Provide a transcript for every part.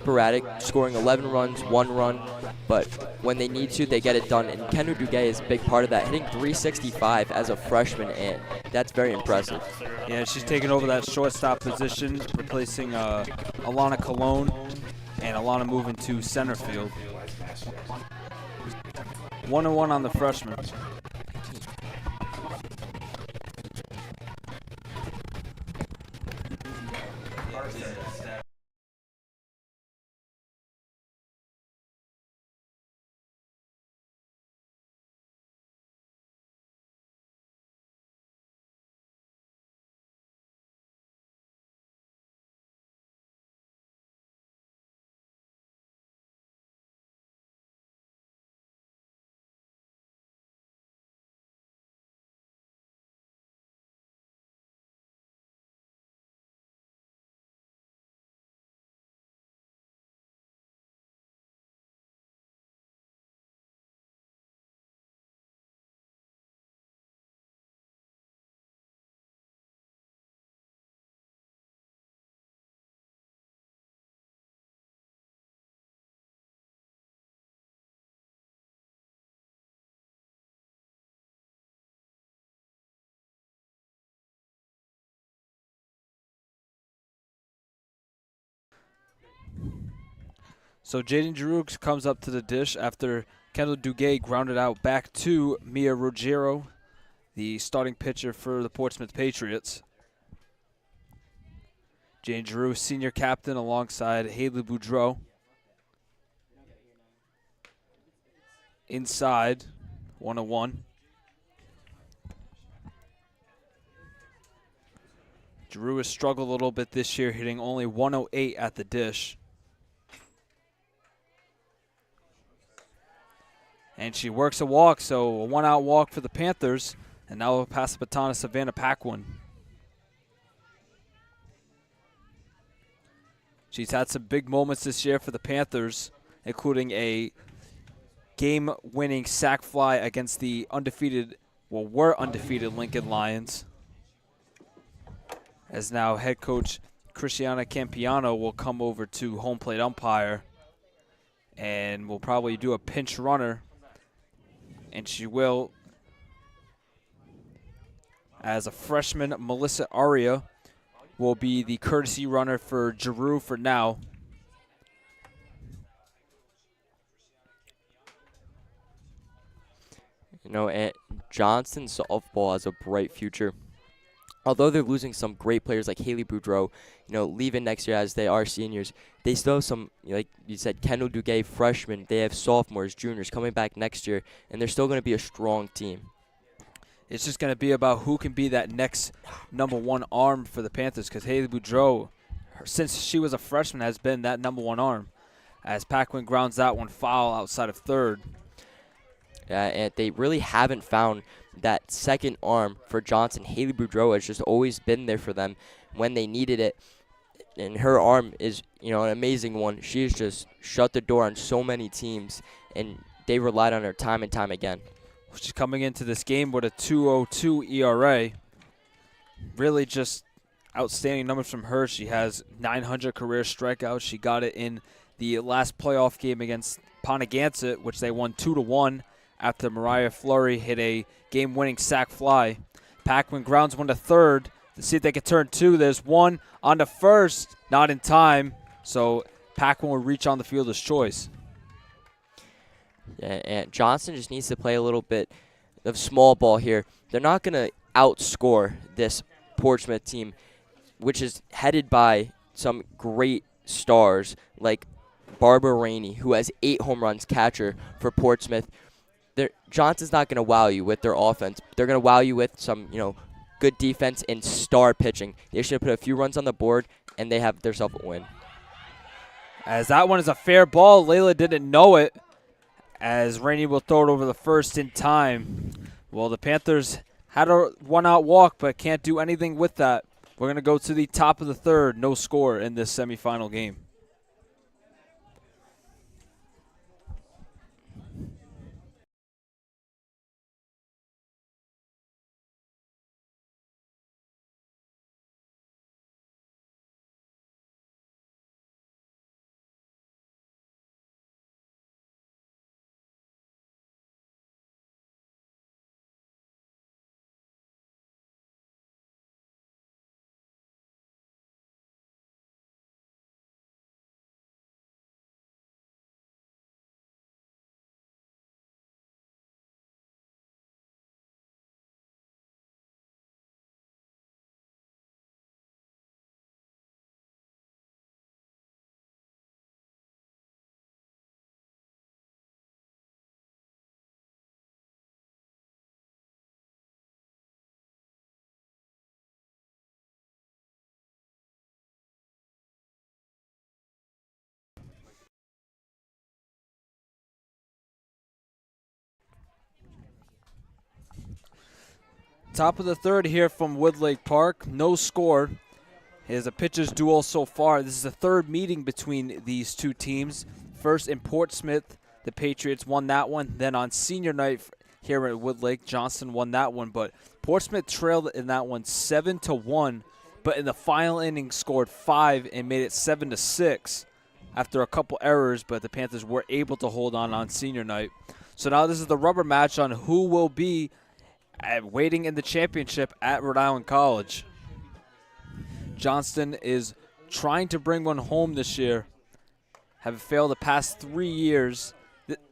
sporadic, scoring 11 runs, 1 run, but when they need to, they get it done. And Kendall Duguay is a big part of that, hitting 365 as a freshman, and that's very impressive. Yeah, she's taking over that shortstop position, replacing Alana Colon, and Alana moving to center field. 1-1 on the freshman. So Jaden Giroux comes up to the dish after Kendall Duguay grounded out back to Mia Ruggiero, the starting pitcher for the Portsmouth Patriots. Jaden Giroux, senior captain, alongside Haley Boudreau. Inside, 1-1. Giroux has struggled a little bit this year, hitting only 108 at the dish. And she works a walk, so a one-out walk for the Panthers. And now we'll pass the baton to Savannah Paquin. She's had some big moments this year for the Panthers, including a game-winning sac fly against the were undefeated Lincoln Lions. As now head coach Cristiana Campiano will come over to home plate umpire and will probably do a pinch runner. And she will, as a freshman, Melissa Aria will be the courtesy runner for Giroux for now. You know, Johnson softball has a bright future. Although they're losing some great players like Haley Boudreau, leaving next year as they are seniors, they still have some, like you said, Kendall Duguay, freshmen. They have sophomores, juniors coming back next year, and they're still going to be a strong team. It's just going to be about who can be that next number one arm for the Panthers, because Haley Boudreau, since she was a freshman, has been that number one arm. As Paquin grounds that one foul outside of third. Yeah, and they really haven't found that second arm for Johnson. Haley Boudreau has just always been there for them when they needed it. And her arm is, an amazing one. She's just shut the door on so many teams, and they relied on her time and time again. She's coming into this game with a 2.02 ERA. Really just outstanding numbers from her. She has 900 career strikeouts. She got it in the last playoff game against Pontiac, which they won 2-1 after Mariah Fleury hit a game-winning sac fly. Paquin grounds one to third to see if they can turn two. There's one on the first, not in time, so Paquin will reach on the fielder's choice. Yeah, and Johnson just needs to play a little bit of small ball here. They're not going to outscore this Portsmouth team, which is headed by some great stars like Barbara Rainey, who has 8 home runs, catcher for Portsmouth. Johnson's not going to wow you with their offense. They're going to wow you with some, good defense and star pitching. They should have put a few runs on the board, and they have themselves a win. As that one is a fair ball, Layla didn't know it, as Rainey will throw it over the first in time. Well, the Panthers had a one-out walk, but can't do anything with that. We're going to go to the top of the third, no score in this semifinal game. Top of the third here from Woodlake Park. No score. Here's a pitcher's duel so far. This is the third meeting between these two teams. First in Portsmouth, the Patriots won that one. Then on senior night here at Woodlake, Johnston won that one. But Portsmouth trailed in that one 7-1. But in the final inning scored 5 and made it 7-6 after a couple errors. But the Panthers were able to hold on senior night. So now this is the rubber match on who will be waiting in the championship at Rhode Island College. Johnston is trying to bring one home this year. Have failed the past 3 years.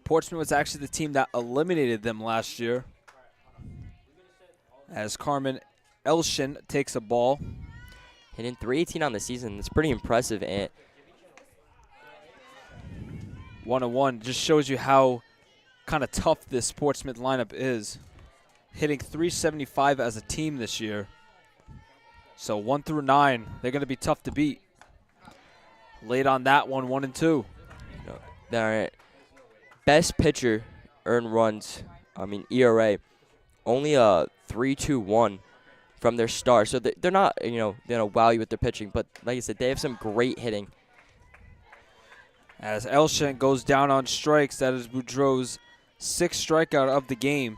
Portsmouth was actually the team that eliminated them last year. As Carmen Elshin takes a ball. Hitting .318 on the season. It's pretty impressive. And 1-1 just shows you how kind of tough this Portsmouth lineup is. Hitting .375 as a team this year. So 1 through 9, they're going to be tough to beat. Late on that one, 1-2. all right. Best pitcher earned runs, ERA, only a 3.21 from their star. So they're not, wow you with their pitching, but like I said, they have some great hitting. As Elshin goes down on strikes, that is Boudreau's 6th strikeout of the game.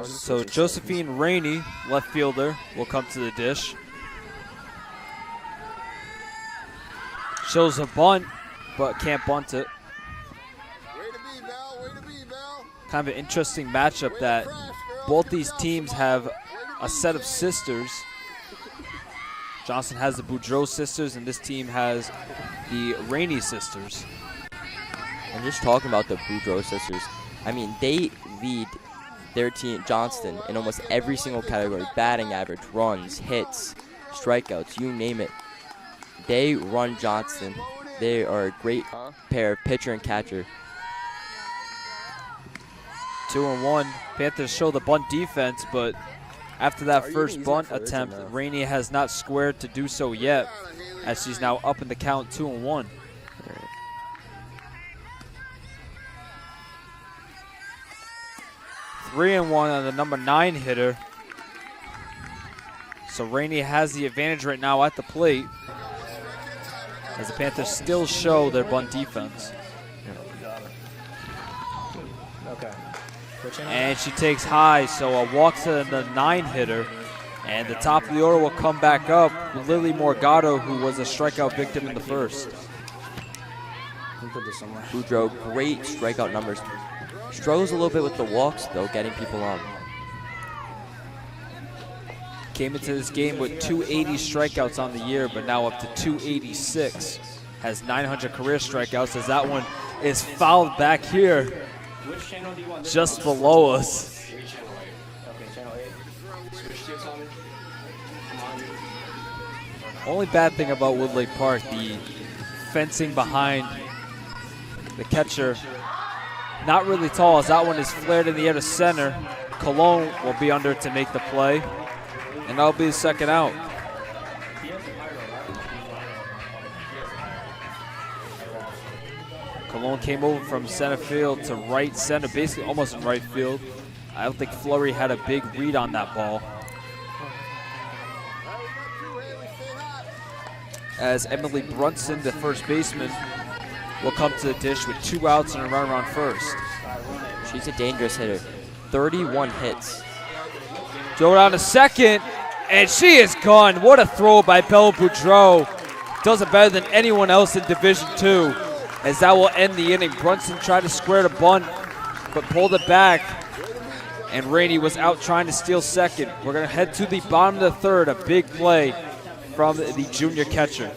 So Josephine Rainey, left fielder, will come to the dish. Shows a bunt, but can't bunt it. Kind of an interesting matchup that both these teams have a set of sisters. Johnson has the Boudreau sisters, and this team has the Rainey sisters. And just talking about the Boudreau sisters, they lead their team, Johnston, in almost every single category. Batting average, runs, hits, strikeouts, you name it. They run Johnston. They are a great pair of pitcher and catcher. 2-1. Panthers show the bunt defense, but after that first bunt attempt, Rainey has not squared to do so yet, as she's now up in the count 2-1. 3-1 on the number 9 hitter. So Rainey has the advantage right now at the plate, as the Panthers still show their bunt defense. And she takes high, so a walk to the 9 hitter. And the top of the order will come back up with Lily Morgado, who was a strikeout victim in the first. Boudreau, great strikeout numbers. Struggles a little bit with the walks, though, getting people on. Came into this game with 280 strikeouts on the year, but now up to 286. Has 900 career strikeouts, as that one is fouled back here, just below us. Only bad thing about Woodlake Park, the fencing behind the catcher. Not really tall, as that one is flared in the air to center. Cologne will be under to make the play, and that'll be the second out. Cologne came over from center field to right center, basically almost in right field. I don't think Fleury had a big read on that ball. As Emily Brunson, the first baseman, will come to the dish with 2 outs and a runner on first. She's a dangerous hitter. 31 hits. Throw down to second, and she is gone. What a throw by Belle Boudreau. Does it better than anyone else in Division II, as that will end the inning. Brunson tried to square the bunt, but pulled it back, and Rainey was out trying to steal second. We're going to head to the bottom of the third, a big play from the junior catcher.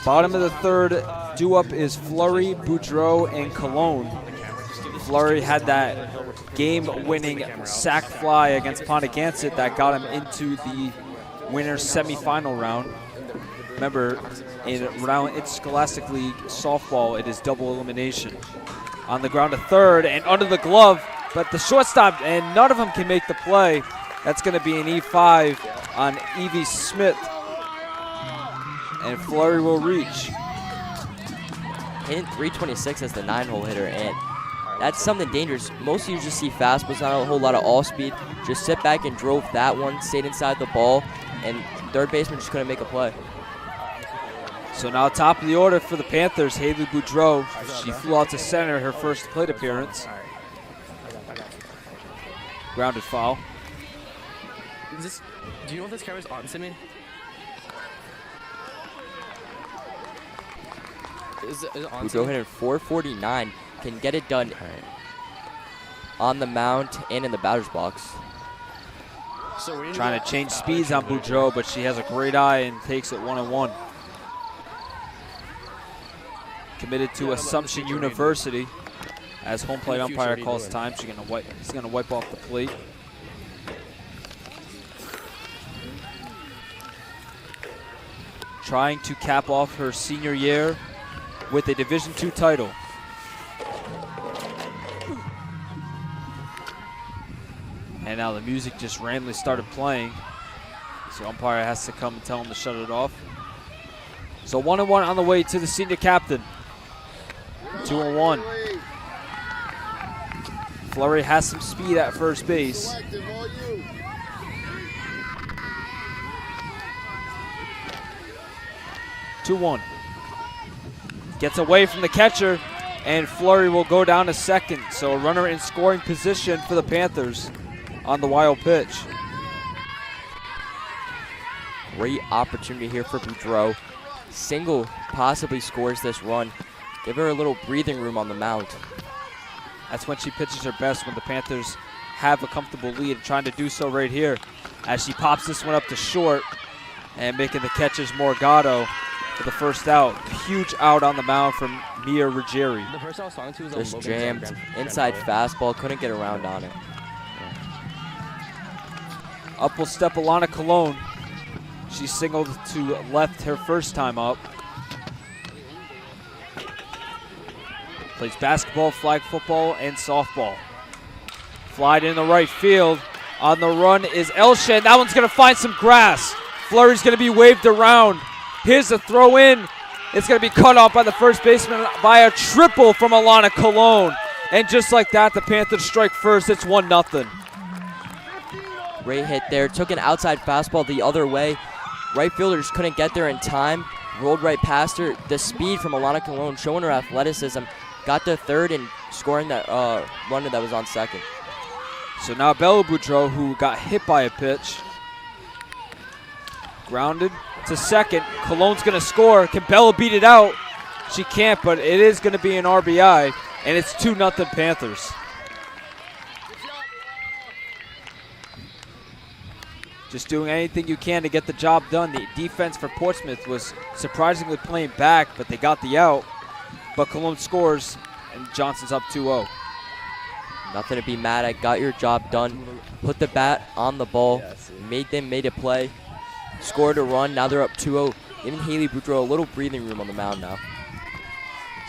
Bottom of the third, due up is Fleury, Boudreau, and Cologne. Fleury had that game-winning sack fly against Pontiac that got him into the winner's semifinal round. Remember, in Interscholastic League softball, it is double elimination. On the ground to third and under the glove, but the shortstop, and none of them can make the play. That's going to be an E5 on Evie Smith. And Fleury will reach. Hitting 326 as the 9-hole hitter, and that's something dangerous. Most of you just see fastballs, not a whole lot of off-speed. Just sit back and drove that one, stayed inside the ball, and third baseman just couldn't make a play. So now top of the order for the Panthers, Haley Boudreau. She flew out to center her first plate appearance. Grounded foul. Do you know if this camera's on, Simeon? Is it on? Boudreau hitting 449, can get it done on the mound and in the batter's box. So Trying to change speeds on Boudreau, but she has a great eye and takes it 1-1. Committed to Assumption University. As home plate umpire calls time, he's gonna wipe off the plate. Trying to cap off her senior year with a Division II title. And now the music just randomly started playing. So umpire has to come and tell him to shut it off. So 1-1 on the way to the senior captain. 2-1. Fleury has some speed at first base. Two-1. Gets away from the catcher, and Fleury will go down to second. So a runner in scoring position for the Panthers on the wild pitch. Great opportunity here for Boudreau. Single possibly scores this run. Give her a little breathing room on the mound. That's when she pitches her best, when the Panthers have a comfortable lead, trying to do so right here as she pops this one up to short and making the catch is Morgado for the first out. Huge out on the mound from Mia Ruggieri. The person I was talking to was Just jammed inside fastball, couldn't get around on it. Up will step Alana Cologne. She singled to left her first time up. Plays basketball, flag football, and softball. Flied in the right field. On the run is Elsha. That one's going to find some grass. Fleury's going to be waved around. Here's the throw in. It's going to be cut off by the first baseman by a triple from Alana Cologne. And just like that, the Panthers strike first. It's 1-0. Great hit there. Took an outside fastball the other way. Right fielder just couldn't get there in time. Rolled right past her. The speed from Alana Cologne, showing her athleticism. Got to third and scoring that runner that was on second. So now Bella Boudreau, who got hit by a pitch. Grounded to second. Cologne's going to score. Can Bella beat it out? She can't, but it is going to be an RBI, and it's 2-0 Panthers. Just doing anything you can to get the job done. The defense for Portsmouth was surprisingly playing back, but they got the out. But Cologne scores, and Johnson's up 2-0. Nothing to be mad at. Got your job done. Put the bat on the ball. Made a play. Scored a run. Now they're up 2-0. Giving Haley Boudreau a little breathing room on the mound now.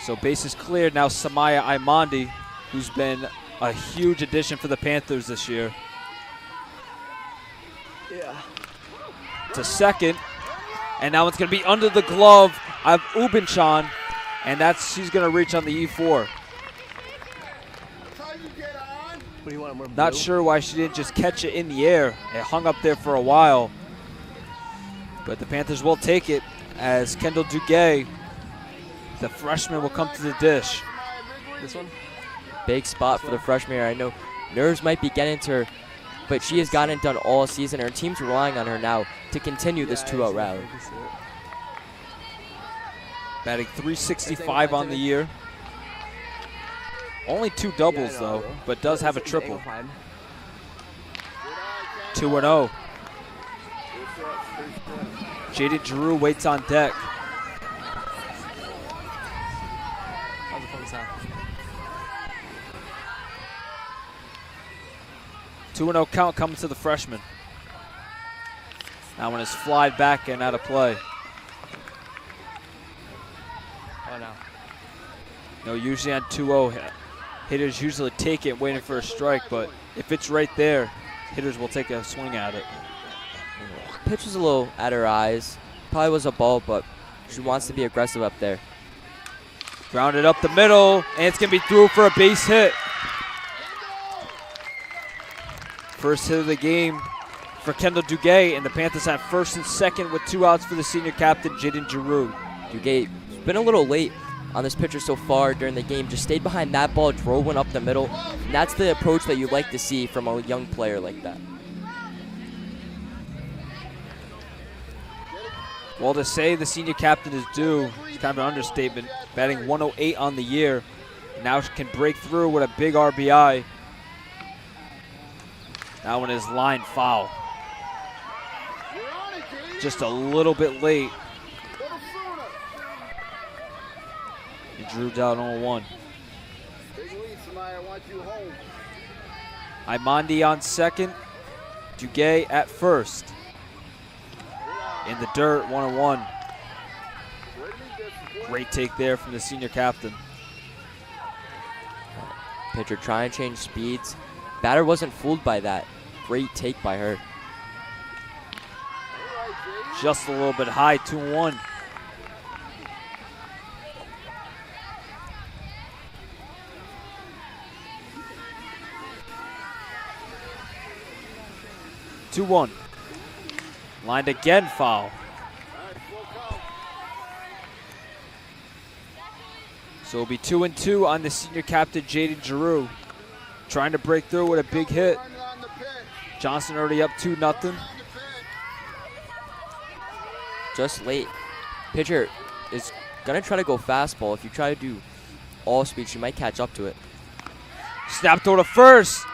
So bases cleared. Now Samaya Aimandi, who's been a huge addition for the Panthers this year. To second. And now it's going to be under the glove of Ubinchan. And she's going to reach on the E4. Not sure why she didn't just catch it in the air. It hung up there for a while. But the Panthers will take it as Kendall Duguay, the freshman, will come to the dish. This one? Big spot for the freshman here. I know nerves might be getting to her, but she has gotten it done all season. Her team's relying on her now to continue this 2-0 rally. Batting .365 on the year. Only 2 doubles, though, but does have a triple. 2-0. Jaden Giroux waits on deck. How's the focus out? 2-0 count coming to the freshman. That one is flied back and out of play. Oh, no. No, usually on 2-0, hitters usually take it waiting for a strike, but if it's right there, hitters will take a swing at it. Pitch was a little at her eyes. Probably was a ball, but she wants to be aggressive up there. Grounded up the middle, and it's going to be through for a base hit. First hit of the game for Kendall Duguay, and the Panthers have first and second with 2 outs for the senior captain, Jaden Giroux. Duguay been a little late on this pitcher so far during the game. Just stayed behind that ball, drove one up the middle. And that's the approach that you'd like to see from a young player like that. Well, to say the senior captain is due is kind of an understatement. Batting 108 on the year. Now she can break through with a big RBI. That one is line foul. Just a little bit late. And Drew down 0-1. Imandi on second. Duguay at first. In the dirt, 1-1. Great take there from the senior captain. Pitcher trying to change speeds. Batter wasn't fooled by that. Great take by her. Just a little bit high, 2-1. Lined again, foul. So it'll be 2-2 on the senior captain, Jaden Giroux. Trying to break through with a big hit. Johnson already up 2-0. Just late. Pitcher is going to try to go fastball. If you try to do all speed, she might catch up to it. Snap throw to first.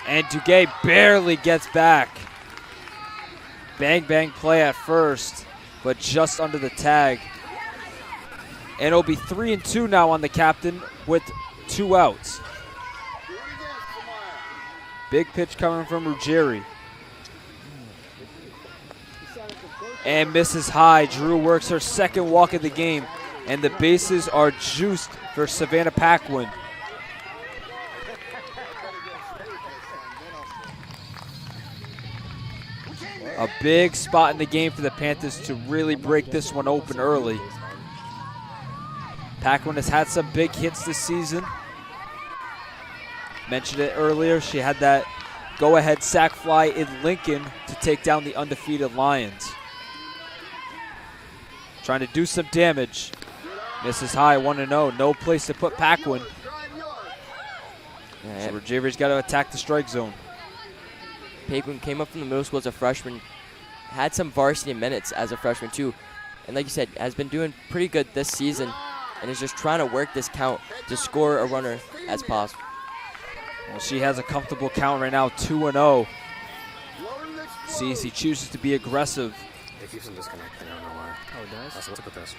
And Duguay barely gets back. Bang, bang play at first, but just under the tag. And it'll be 3-2 now on the captain with 2 outs. Big pitch coming from Ruggieri. And misses high. Drew works her second walk of the game, and the bases are juiced for Savannah Paquin. A big spot in the game for the Panthers to really break this one open early. Paquin has had some big hits this season. Mentioned it earlier, she had that go-ahead sac fly in Lincoln to take down the undefeated Lions. Trying to do some damage. Misses high, 1-0. No place to put Paquin. So Ruggieri's got to attack the strike zone. Paquin came up from the middle school as a freshman, had some varsity minutes as a freshman too, and like you said, has been doing pretty good this season, and is just trying to work this count to score a runner as possible. Well, she has a comfortable count right now, 2-0. See if he chooses to be aggressive. It keeps him disconnected, I don't know why. Oh, it does? Let's look at this.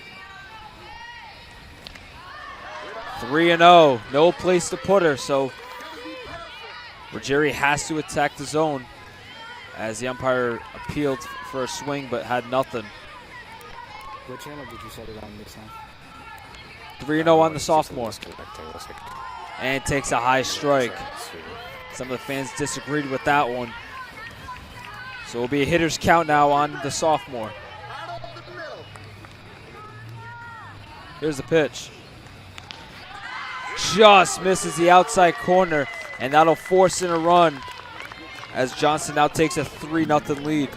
3-0, no place to put her, so Ruggieri has to attack the zone as the umpire appealed for a swing but had nothing. What channel did you set it on this time? 3-0 on the sophomore. And takes a high strike. Some of the fans disagreed with that one. So it'll be a hitter's count now on the sophomore. Here's the pitch. Just misses the outside corner, and that'll force in a run as Johnson now takes a 3-0 lead.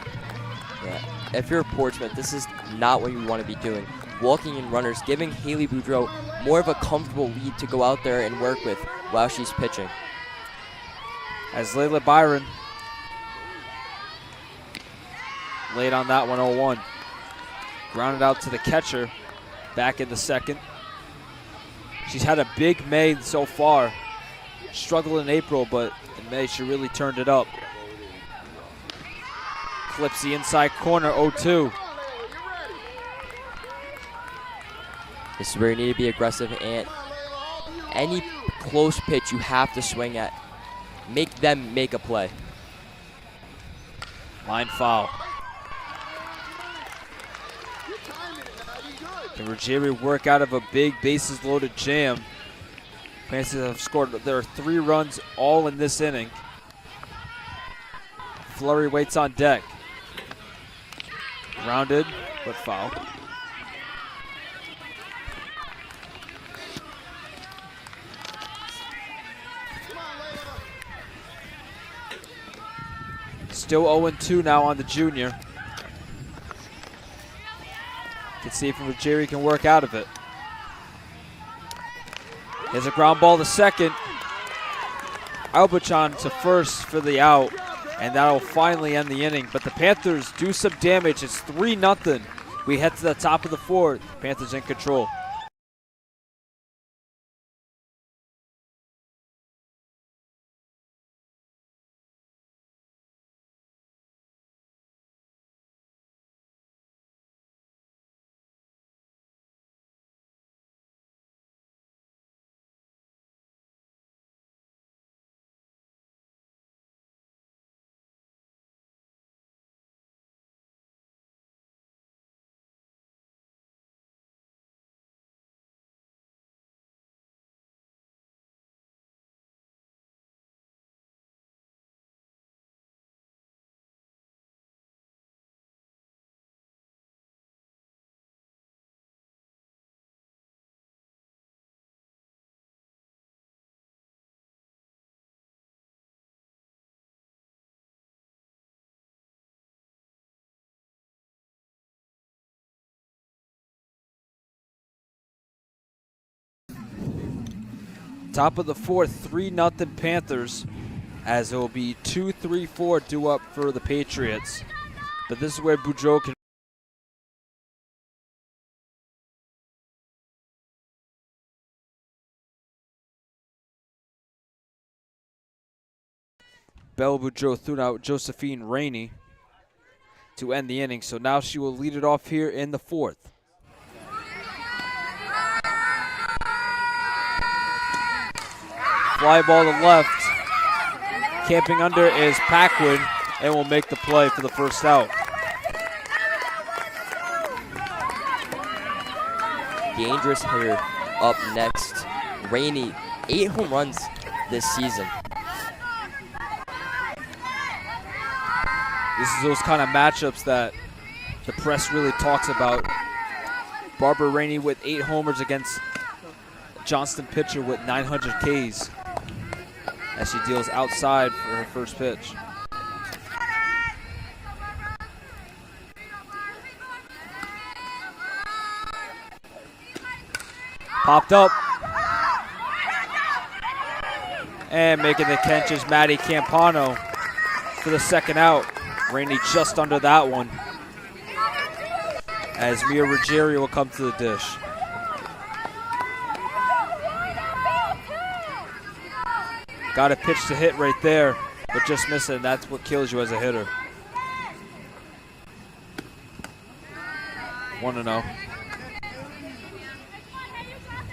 Yeah. If you're a Portsmouth, this is not what you want to be doing. Walking in runners, giving Haley Boudreau more of a comfortable lead to go out there and work with while she's pitching. As Layla Byron laid on that one, 0-1. Grounded out to the catcher back in the second. She's had a big May so far. Struggled in April, but in May she really turned it up. Clips the inside corner, 0-2. This is where you need to be aggressive, and any close pitch you have to swing at. Make them make a play. Line foul. Can Ruggieri work out of a big bases loaded jam? Panthers have scored. There are 3 runs all in this inning. Flurry waits on deck. Rounded, but foul. Still 0-2 now on the junior. Let's see if Ruggieri can work out of it. Here's a ground ball to second. Albachon to first for the out, and that'll finally end the inning. But the Panthers do some damage. It's 3-0. We head to the top of the 4th. Panthers in control. Top of the 4th, 3-0 Panthers, as it will be 2-3-4 due up for the Patriots. But this is where Boudreaux can. Belle Boudreaux threw out Josephine Rainey to end the inning, so now she will lead it off here in the 4th. Fly ball to left. Camping under is Paquin, and will make the play for the first out. Dangerous hitter up next. Rainey, 8 home runs this season. This is those kind of matchups that the press really talks about. Barbara Rainey with 8 homers against Johnston pitcher with 900 Ks as she deals outside for her first pitch. Popped up. And making the catch is Maddie Campano for the second out. Rainey just under that one, as Mia Ruggieri will come to the dish. Got a pitch to hit right there, but just missing. That's what kills you as a hitter. 1-0.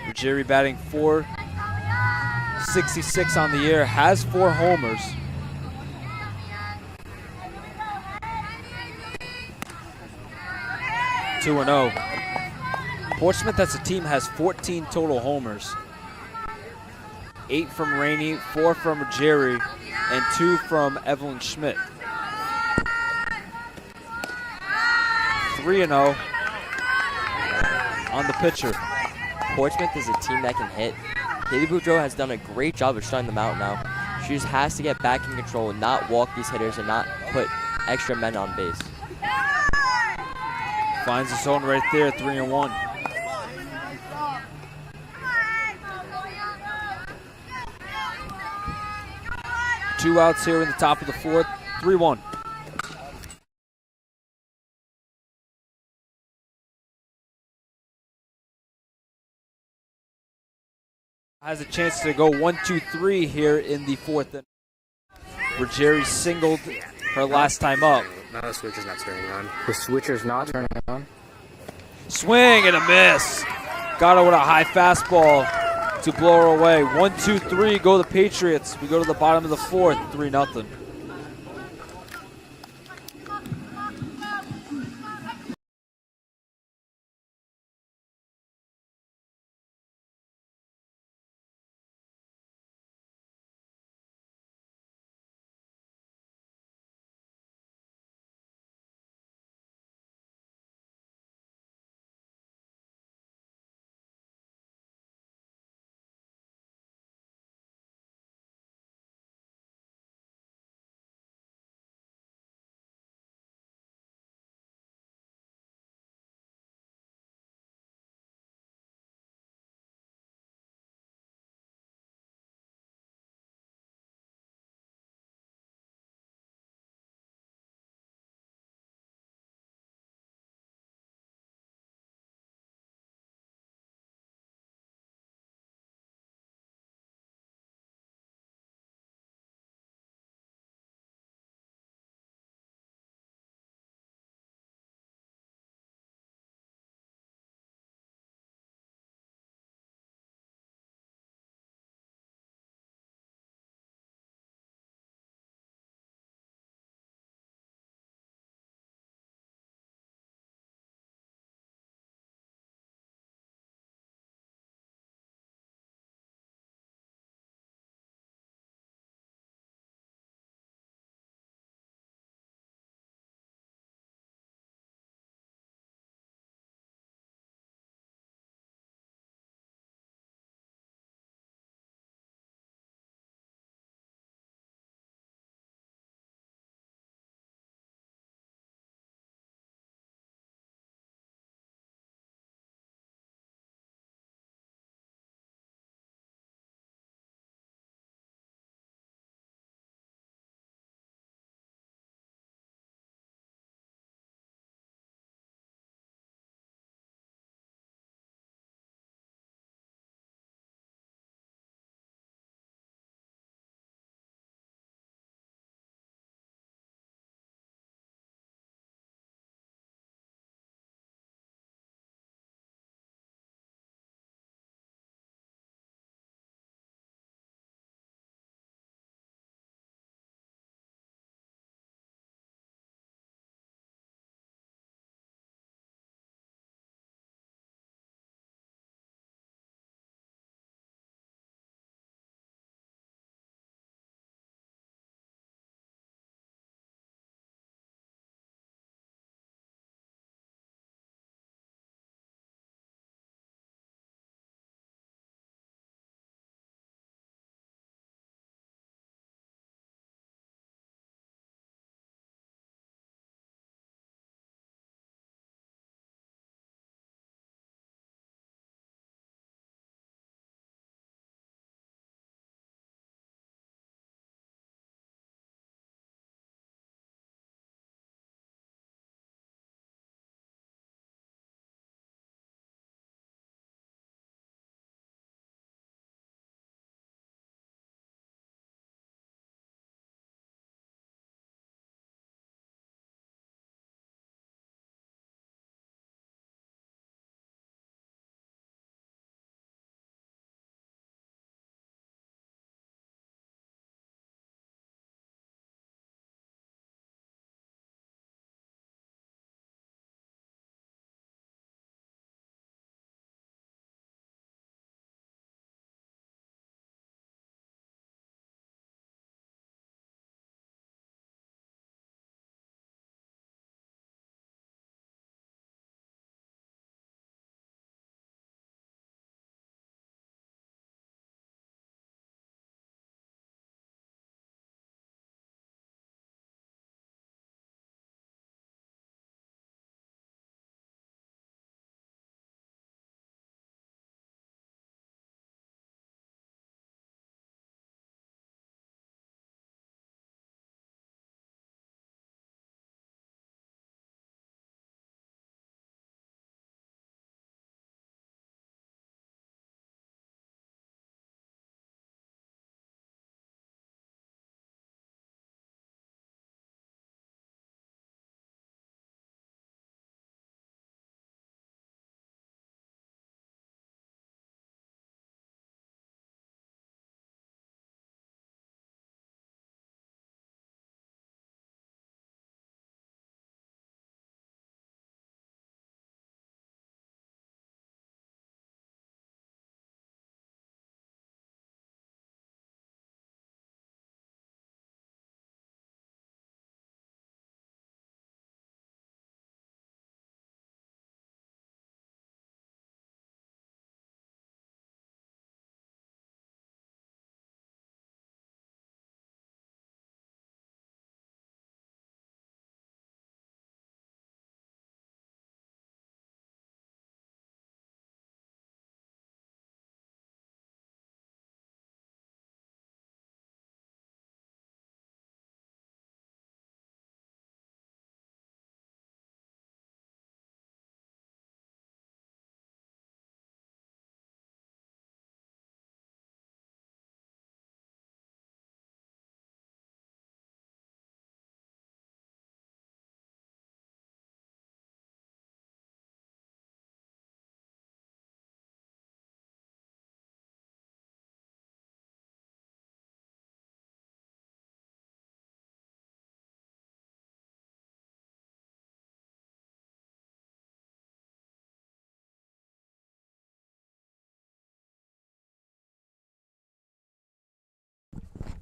Ruggieri batting .466 on the year, has 4 homers. (2-0). Portsmouth as a team has 14 total homers. 8 from Rainey, 4 from Ruggieri, and 2 from Evelyn Schmidt. 3-0 on the pitcher. Portsmouth is a team that can hit. Haley Boudreaux has done a great job of shutting them out now. She just has to get back in control and not walk these hitters and not put extra men on base. Finds the zone right there, 3-1. Two outs here in the top of the 4th, 3-1. Has a chance to go 1-2-3 here in the 4th. Ruggieri singled her last time up. No, the switcher's not turning on. The switcher's not turning on? Swing and a miss. Got her with a high fastball to blow her away. 1, 2, 3, go the Patriots. We go to the bottom of the fourth, 3-0.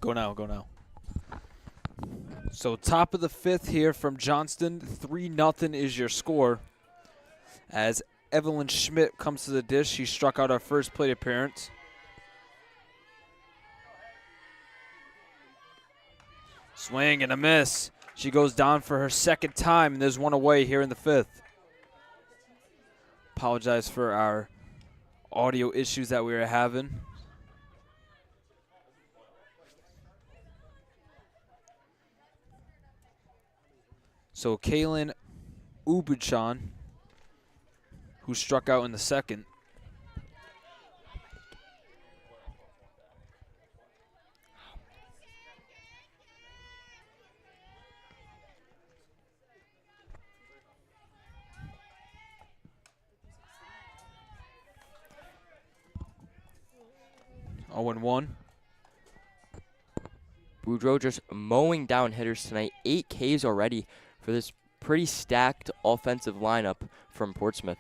Go now, go now. So top of the 5th here from Johnston. 3-0 is your score. As Evelyn Schmidt comes to the dish, she struck out our first plate appearance. Swing and a miss. She goes down for her second time, and there's one away here in the 5th. Apologize for our audio issues that we were having. So Kaylin Ubuchan, who struck out in the 2nd. Oh, and 1. Boudreaux just mowing down hitters tonight. 8 Ks already for this pretty stacked offensive lineup from Portsmouth.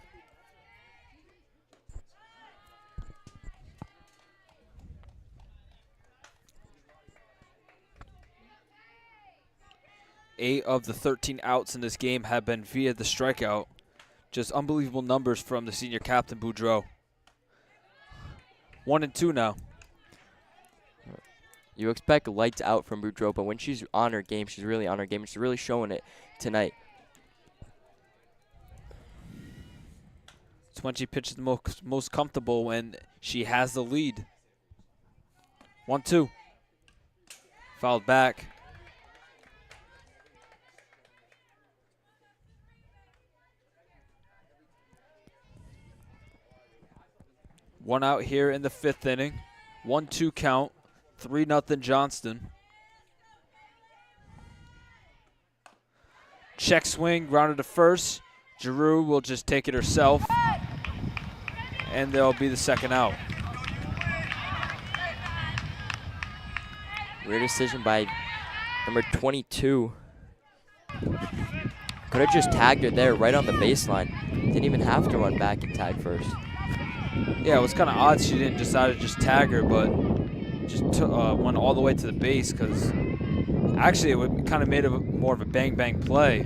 Eight of the 13 outs in this game have been via the strikeout. Just unbelievable numbers from the senior captain, Boudreaux. 1 and 2 now. You expect lights out from Boudreaux, but when she's on her game, she's really on her game. She's really showing it tonight. It's when she pitches the most comfortable, when she has the lead. 1-2. Fouled back. One out here in the 5th inning. 1-2 count. 3-0 Johnston. Check swing, grounded to first. Giroux will just take it herself. And there'll be the second out. Weird decision by number 22. Could have just tagged her there right on the baseline. Didn't even have to run back and tag first. Yeah, it was kind of odd she didn't decide to just tag her, but just went all the way to the base, because actually it kind of made it more of a bang-bang play,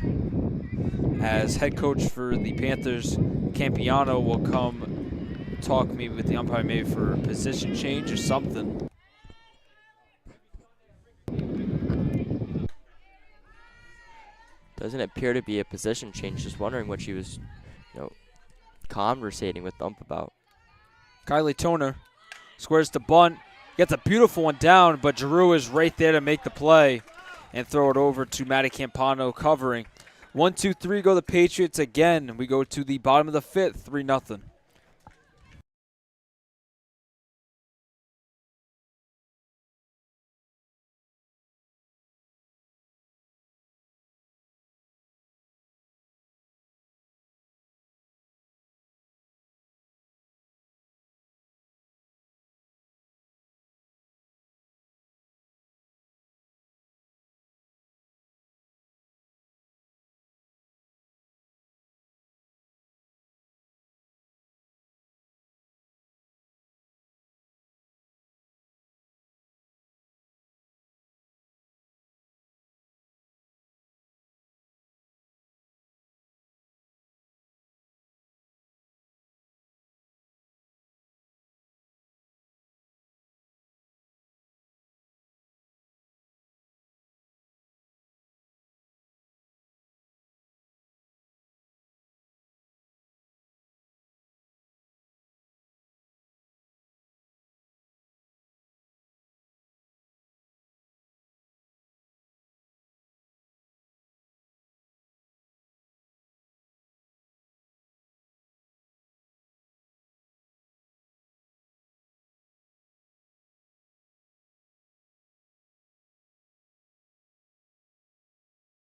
as head coach for the Panthers, Campiano, will come talk maybe with the umpire maybe for a position change or something. Doesn't appear to be a position change. Just wondering what she was, conversating with the ump about. Kylie Toner squares the bunt. Gets a beautiful one down, but Giroux is right there to make the play and throw it over to Maddie Campano covering. 1-2-3 go the Patriots again. We go to the bottom of the 5th, 3-0.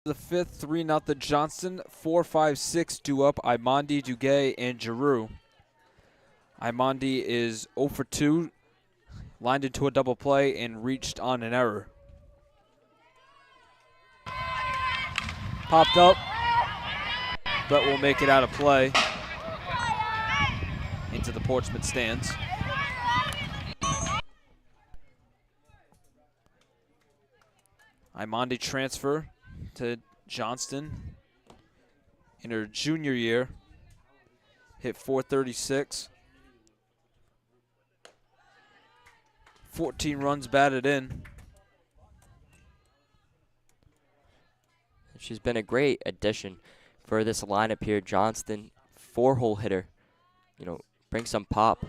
The 5th, 3-0 Johnston. 4-5-6 due up Imandi, Duguay, and Giroux. Imandi is 0 for 2, lined into a double play and reached on an error. Popped up, but will make it out of play into the Portsmouth stands. Imandi transfer to Johnston in her junior year. Hit .436. 14 runs batted in. She's been a great addition for this lineup here. Johnston, 4-hole hitter. You know, bring some pop.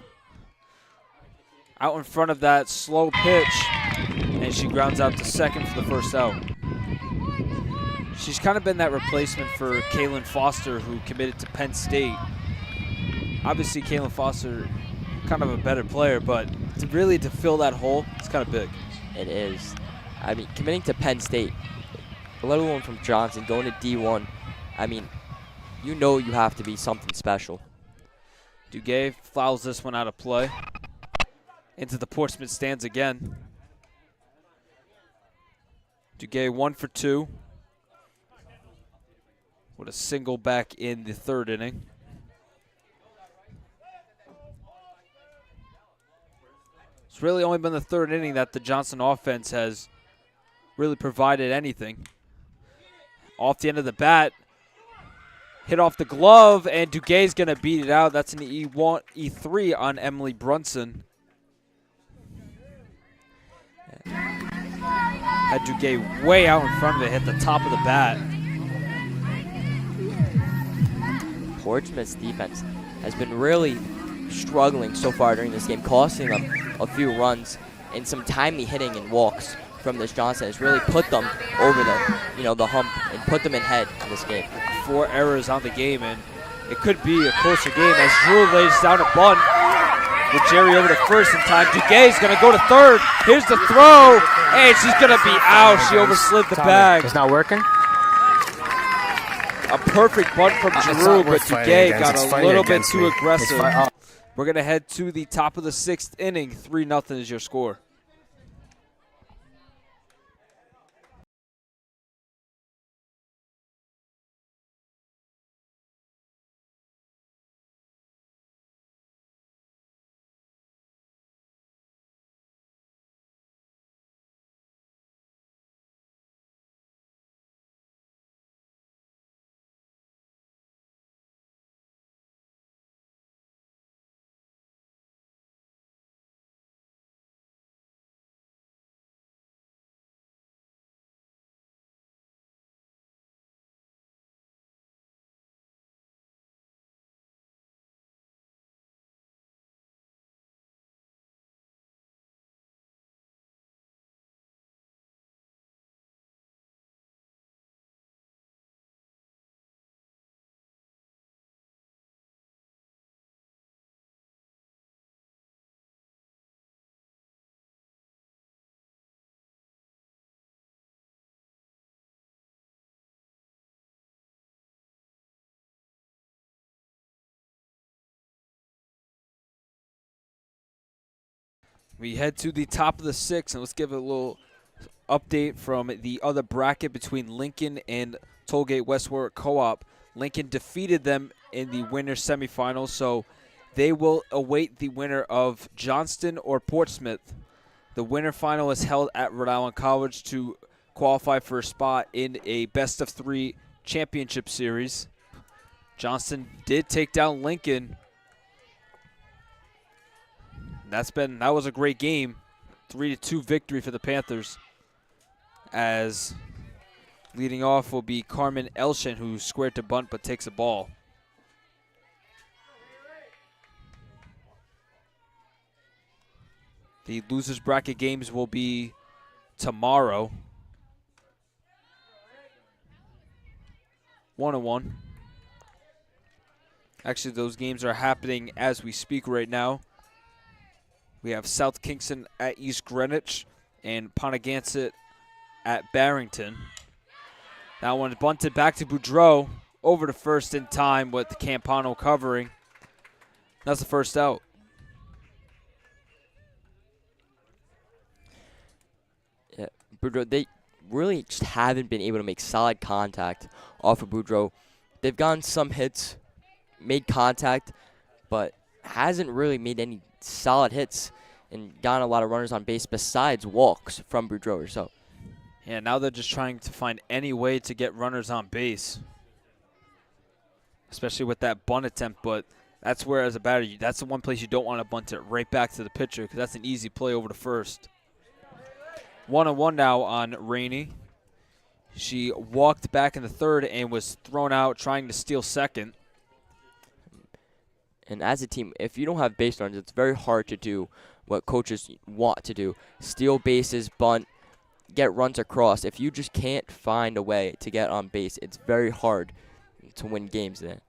Out in front of that slow pitch, and she grounds out to second for the first out. She's kind of been that replacement for Kaylin Foster, who committed to Penn State. Obviously, Kaylin Foster, kind of a better player, but to fill that hole, it's kind of big. It is. I mean, committing to Penn State, let alone from Johnson, going to D1, I mean, you know you have to be something special. Duguay fouls this one out of play. Into the Portsmouth stands again. Duguay 1 for 2. With a single back in the third inning. It's really only been the third inning that the Johnson offense has really provided anything. Off the end of the bat, hit off the glove, and Duguay's going to beat it out. That's an E1, E3 on Emily Brunson. Had Duguay way out in front of it, hit the top of the bat. Portsmouth's defense has been really struggling so far during this game, costing them a few runs, and some timely hitting and walks from this Johnson has really put them over the hump and put them in head in this game. 4 errors on the game, and it could be a closer game as Drew lays down a bunt with Jerry over to first in time. Duguay's going to go to third. Here's the throw, and she's going to be out. She overslid the bag. It's not working? A perfect bunt from Giroux, but Duguay got a little bit too aggressive. We're going to head to the top of the 6th inning. 3-0 is your score. We head to the top of the 6th, and let's give a little update from the other bracket between Lincoln and Tollgate West Warwick Co-op. Lincoln defeated them in the winner's semifinals, so they will await the winner of Johnston or Portsmouth. The winner final is held at Rhode Island College to qualify for a spot in a best-of-3 championship series. Johnston did take down Lincoln. That was a great game. 3-2 victory for the Panthers. As leading off will be Carmen Elshin, who squared to bunt but takes a ball. The losers bracket games will be tomorrow. 1-1. Actually, those games are happening as we speak right now. We have South Kingston at East Greenwich and Pontiac at Barrington. That one bunted back to Boudreau, over to first in time with Campano covering. That's the first out. Yeah, Boudreau, they really just haven't been able to make solid contact off of Boudreau. They've gotten some hits, made contact, but hasn't really made any solid hits and gotten a lot of runners on base besides walks from Boudreau herself. Yeah, now they're just trying to find any way to get runners on base, especially with that bunt attempt. But that's where, as a batter, that's the one place you don't want to bunt it right back to the pitcher because that's an easy play over to first. 1-1 now on Rainey. She walked back in the third and was thrown out trying to steal second. And as a team, if you don't have base runners, it's very hard to do what coaches want to do. Steal bases, bunt, get runs across. If you just can't find a way to get on base, it's very hard to win games then.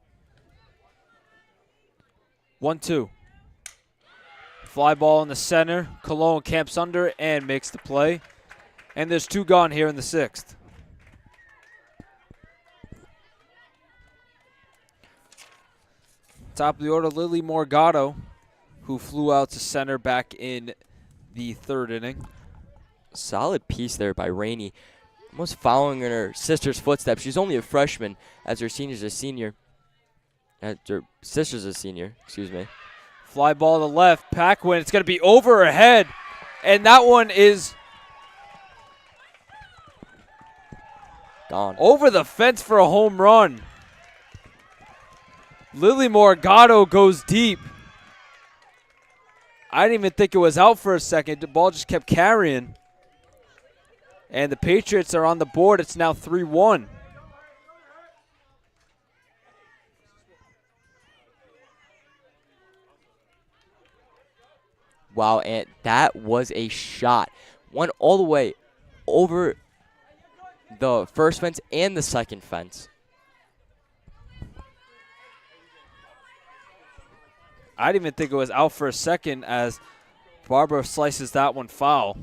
1-2. Fly ball in the center. Cologne camps under and makes the play. And there's 2 gone here in the 6th. Top of the order, Lily Morgado, who flew out to center back in the 3rd inning. Solid piece there by Rainey. Almost following in her sister's footsteps. She's only a freshman as her senior's a senior. As her sister's a senior, excuse me. Fly ball to the left. Paquin, it's going to be over her head. And that one is Gone. over the fence for a home run. Lily Morgado goes deep. I didn't even think it was out for a second. The ball just kept carrying. And the Patriots are on the board. It's now 3-1. Wow, and that was a shot. Went all the way over the first fence and the second fence. I didn't even think it was out for a second as Barbara slices that one foul.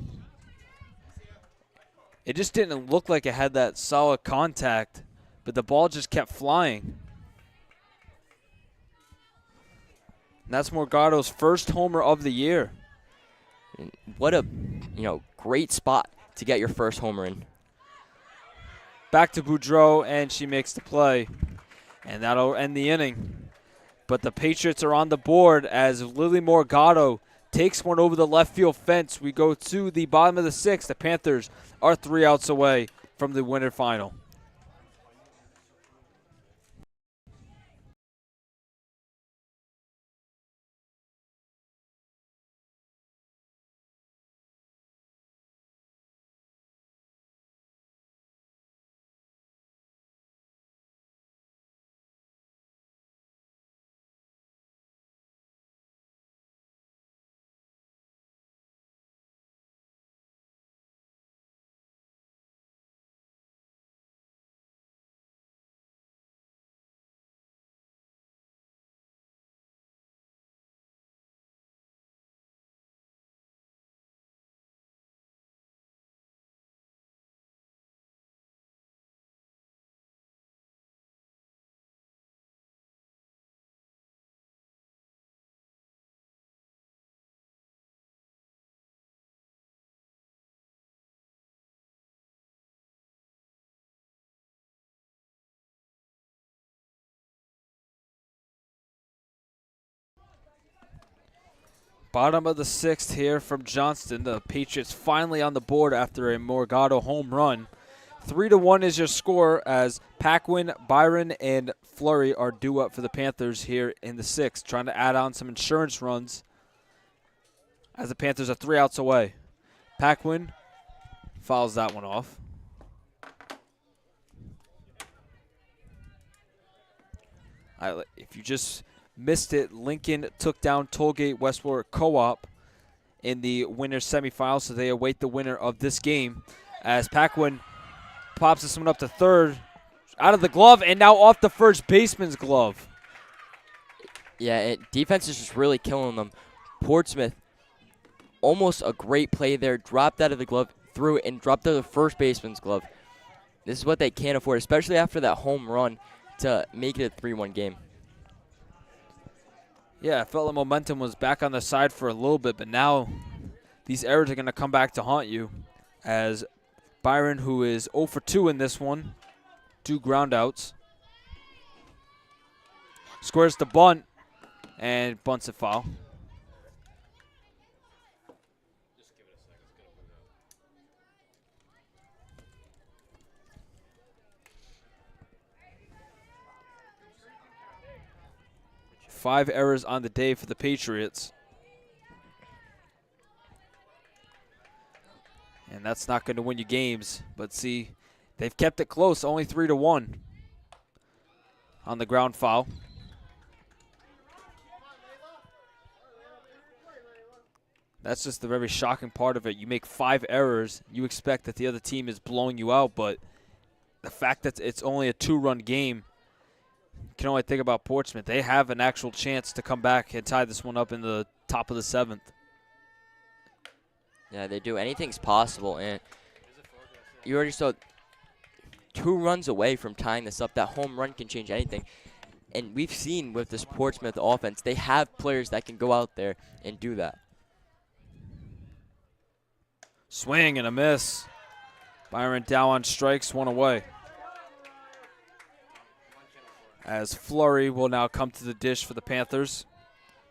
It just didn't look like it had that solid contact, but the ball just kept flying. And that's Morgado's first homer of the year. And what a, great spot to get your first homer in. Back to Boudreau, and she makes the play. And that'll end the inning. But the Patriots are on the board as Lily Morgado takes one over the left field fence. We go to the bottom of the 6th. The Panthers are 3 outs away from the winter final. Bottom of the 6th here from Johnston. The Patriots finally on the board after a Morgado home run. 3-1 is your score as Paquin, Byron, and Flurry are due up for the Panthers here in the 6th, trying to add on some insurance runs as the Panthers are 3 outs away. Paquin fouls that one off. If you just missed it, Lincoln took down Tollgate Westport Co-op in the winner's semifinal, so they await the winner of this game as Paquin pops this one up to third, out of the glove, and now off the first baseman's glove. Yeah, defense is just really killing them. Portsmouth, almost a great play there, dropped out of the glove, threw it, and dropped out of the first baseman's glove. This is what they can't afford, especially after that home run to make it a 3-1 game. Yeah, I felt the momentum was back on the side for a little bit, but now these errors are going to come back to haunt you as Byron, who is 0 for 2 in this one, 2 groundouts, squares the bunt and bunts a foul. 5 errors on the day for the Patriots. And that's not going to win you games. But see, they've kept it close, only 3-1 on the ground foul. That's just the very shocking part of it. You make 5 errors, you expect that the other team is blowing you out, but the fact that it's only a 2-run game, you can only think about Portsmouth. They have an actual chance to come back and tie this one up in the top of the 7th. Yeah, they do. Anything's possible, and you already saw 2 runs away from tying this up. That home run can change anything. And we've seen with this Portsmouth offense, they have players that can go out there and do that. Swing and a miss. Byron Dowan strikes 1 away. As Flurry will now come to the dish for the Panthers.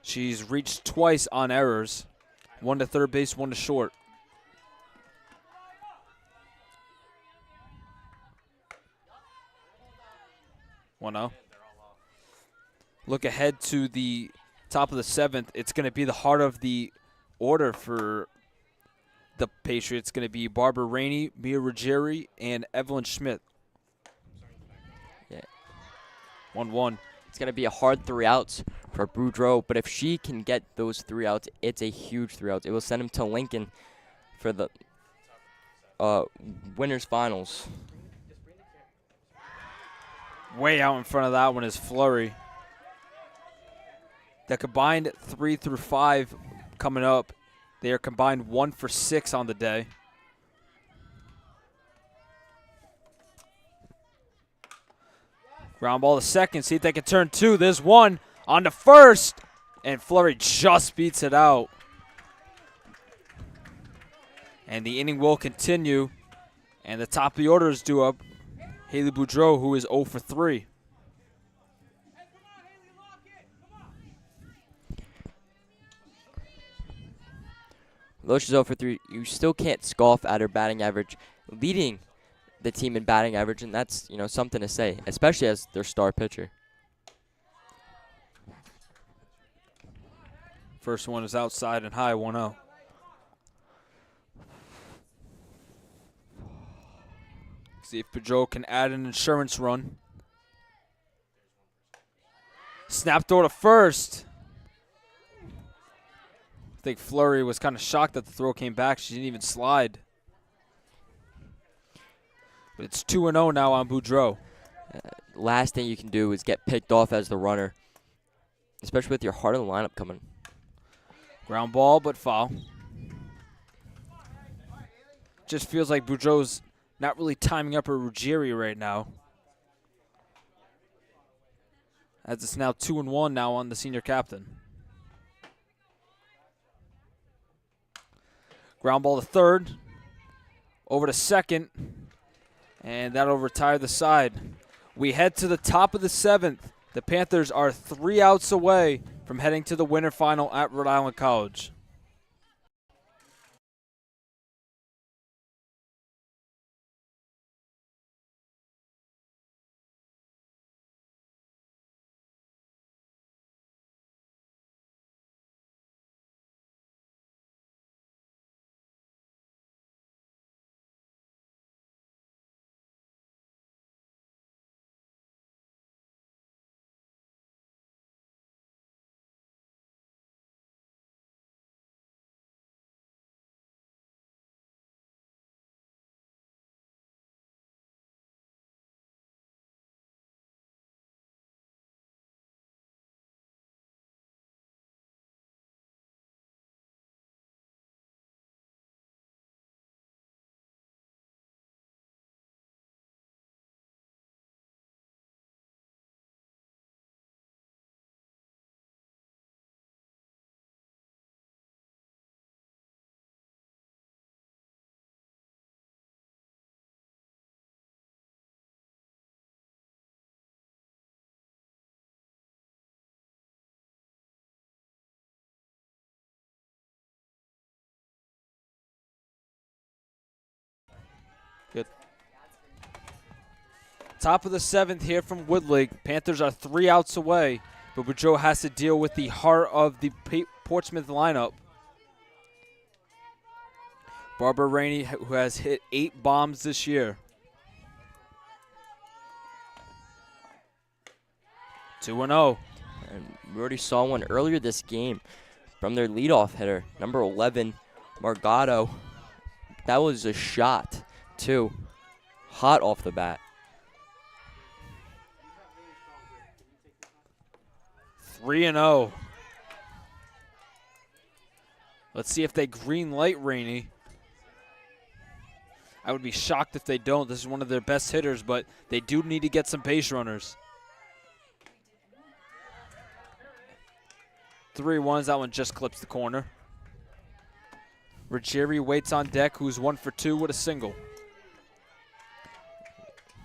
She's reached twice on errors. 1 to third base, 1 to short. One 0. Look ahead to the top of the 7th. It's going to be the heart of the order for the Patriots. It's going to be Barbara Rainey, Mia Ruggieri, and Evelyn Schmidt. Yeah. 1-1. It's going to be a hard 3 outs for Boudreaux, but if she can get those 3 outs, it's a huge 3 outs. It will send him to Lincoln for the winners finals. Way out in front of that one is Flurry. The combined 3 through 5 coming up. They are combined 1 for 6 on the day. Ground ball to second. See if they can turn 2. There's 1 on the first. And Flurry just beats it out. And the inning will continue. And the top of the order is due up. Haley Boudreaux, who is 0 for 3. Though she's 0 for 3, you still can't scoff at her batting average, leading the team in batting average, and that's, you know, something to say, especially as their star pitcher. First one is outside and high, 1-0. See if Boudreaux can add an insurance run. Snap throw to first. I think Flurry was kind of shocked that the throw came back. She didn't even slide. But it's 2-0 now on Boudreaux. Last thing you can do is get picked off as the runner, especially with your heart of the lineup coming. Ground ball, but foul. Just feels like Boudreaux's not really timing up her Ruggieri right now. As it's now 2-1 now on the senior captain. Ground ball to third. Over to second. And that'll retire the side. We head to the top of the 7th. The Panthers are 3 outs away from heading to the winter final at Rhode Island College. Good. Top of the 7th here from Woodlake. Panthers are 3 outs away But Boudreaux has to deal with the heart of the Portsmouth lineup. Barbara Rainey, who has hit 8 bombs this year. 2-0. And we already saw one earlier this game from their leadoff hitter, number 11, Margado. That was a shot, too. Hot off the bat. 3-0. Let's see if they green light Rainey. I would be shocked if they don't. This is one of their best hitters, but they do need to get some base runners. 3-1. That one just clips the corner. Ruggieri waits on deck, who's 1 for 2 with a single.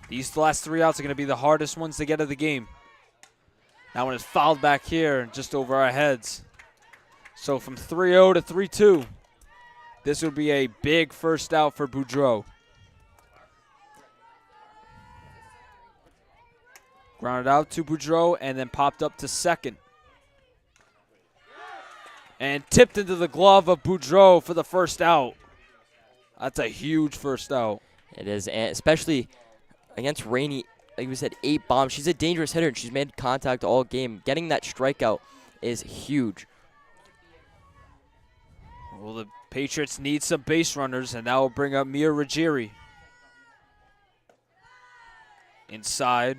These last 3 outs are going to be the hardest ones to get of the game. That one is fouled back here, just over our heads. So from 3-0 to 3-2, this would be a big first out for Boudreaux. Grounded out to Boudreaux and then popped up to second. And tipped into the glove of Boudreaux for the first out. That's a huge first out. It is, and especially against Rainey. Like we said, 8 bombs. She's a dangerous hitter, and she's made contact all game. Getting that strikeout is huge. Well, the Patriots need some base runners, and that will bring up Mia Ruggieri. Inside.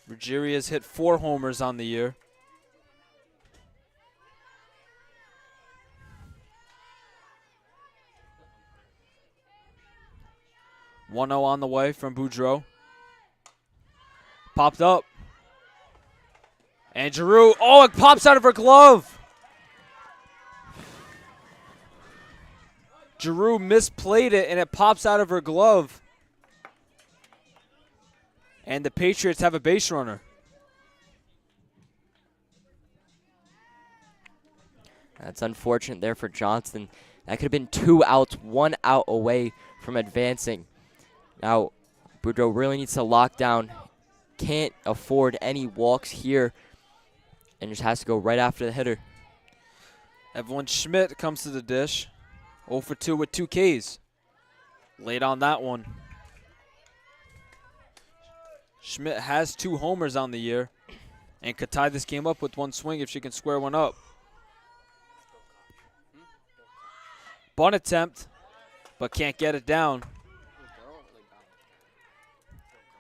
Ruggieri has hit 4 homers on the year. One 0 on the way from Boudreaux. Popped up. And Giroux, oh, it pops out of her glove. Giroux misplayed it, and it pops out of her glove. And the Patriots have a base runner. That's unfortunate there for Johnston. That could have been 2 outs, 1 out away from advancing. Now, Boudreaux really needs to lock down. Can't afford any walks here. And just has to go right after the hitter. Evelyn Schmidt comes to the dish. 0 for 2 with 2 Ks. Late on that one. Schmidt has 2 homers on the year and could tie this game up with 1 swing if she can square one up. Bunt attempt, but can't get it down.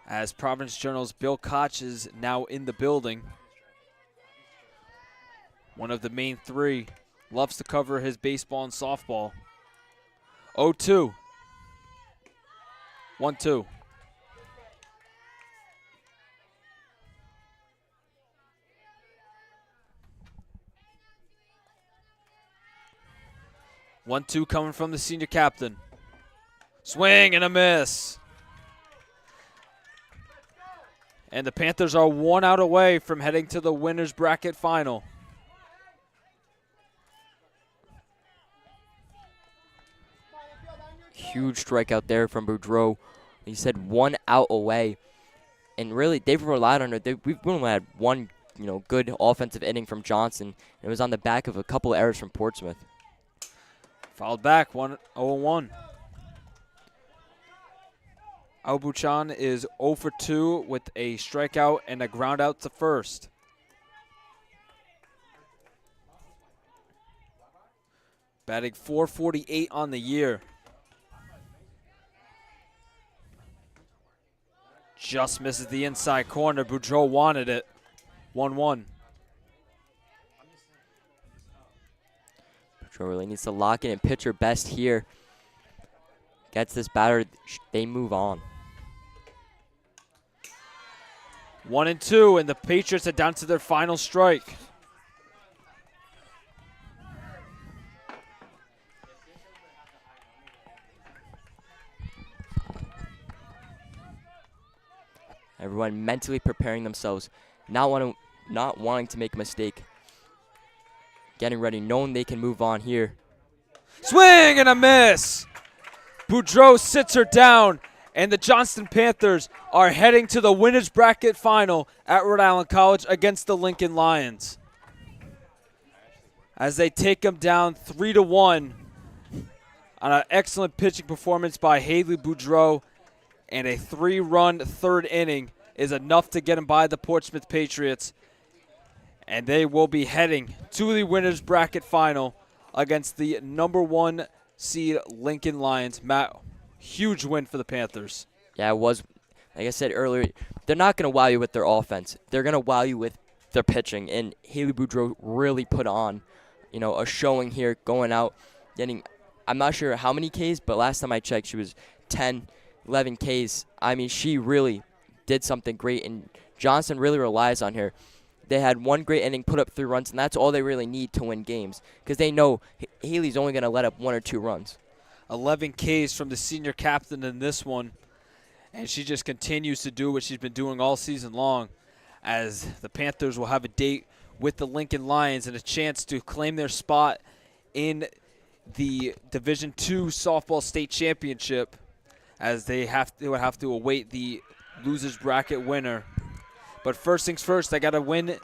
As Providence Journal's Bill Koch is now in the building. One of the main 3. Loves to cover his baseball and softball. 0-2. 1-2. One, 2 coming from the senior captain. Swing and a miss. And the Panthers are 1 out away from heading to the winner's bracket final. Huge strikeout there from Boudreaux. He said 1 out away. And really, they've relied on it. We've only had one, good offensive inning from Johnson. It was on the back of a couple of errors from Portsmouth. Fouled back, 0-1. Aubuchan is 0 for 2 with a strikeout and a ground out to first. Batting .448 on the year. Just misses the inside corner. Boudreaux wanted it. 1-1. Boudreaux really needs to lock in and pitch her best here. Gets this batter, they move on. 1-2, and the Patriots are down to their final strike. Everyone mentally preparing themselves, not wanting to make a mistake. Getting ready, knowing they can move on here. Swing and a miss. Boudreaux sits her down, And the Johnston Panthers are heading to the winners bracket final at Rhode Island College against the Lincoln Lions, as they take them down 3-1 on an excellent pitching performance by Haley Boudreau, and a 3-run third inning is enough to get them by the Portsmouth Patriots. And they will be heading to the winners bracket final against the #1 seed Lincoln Lions. Matt, huge win for the Panthers. Yeah, it was. Like I said earlier, they're not going to wow you with their offense. They're going to wow you with their pitching. And Haley Boudreau really put on, a showing here, going out, getting, I'm not sure how many Ks, but last time I checked, she was 10, 11 Ks. I mean, she really did something great, and Johnson really relies on her. They had one great inning, put up 3 runs, and that's all they really need to win games, because they know Haley's only going to let up 1 or 2 runs. 11 Ks from the senior captain in this one, and she just continues to do what she's been doing all season long, as the Panthers will have a date with the Lincoln Lions and a chance to claim their spot in the Division II softball state championship, as they would have to await the losers bracket winner. But first things first, they got to win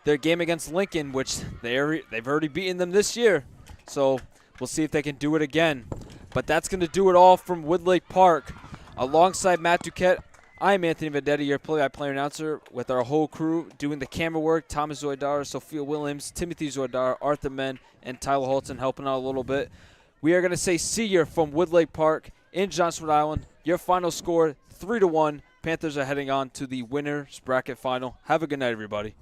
their game against Lincoln, which they've already beaten them this year. So we'll see if they can do it again. But that's going to do it all from Woodlake Park. Alongside Matt Duquette, I'm Anthony Vendetti, your play-by-play announcer, with our whole crew doing the camera work. Thomas Zoidar, Sophia Williams, Timothy Zoidar, Arthur Men, and Tyler Holton helping out a little bit. We are going to say see you from Woodlake Park in Johnston, Rhode Island. Your final score, 3-1. Panthers are heading on to the winners bracket final. Have a good night, everybody.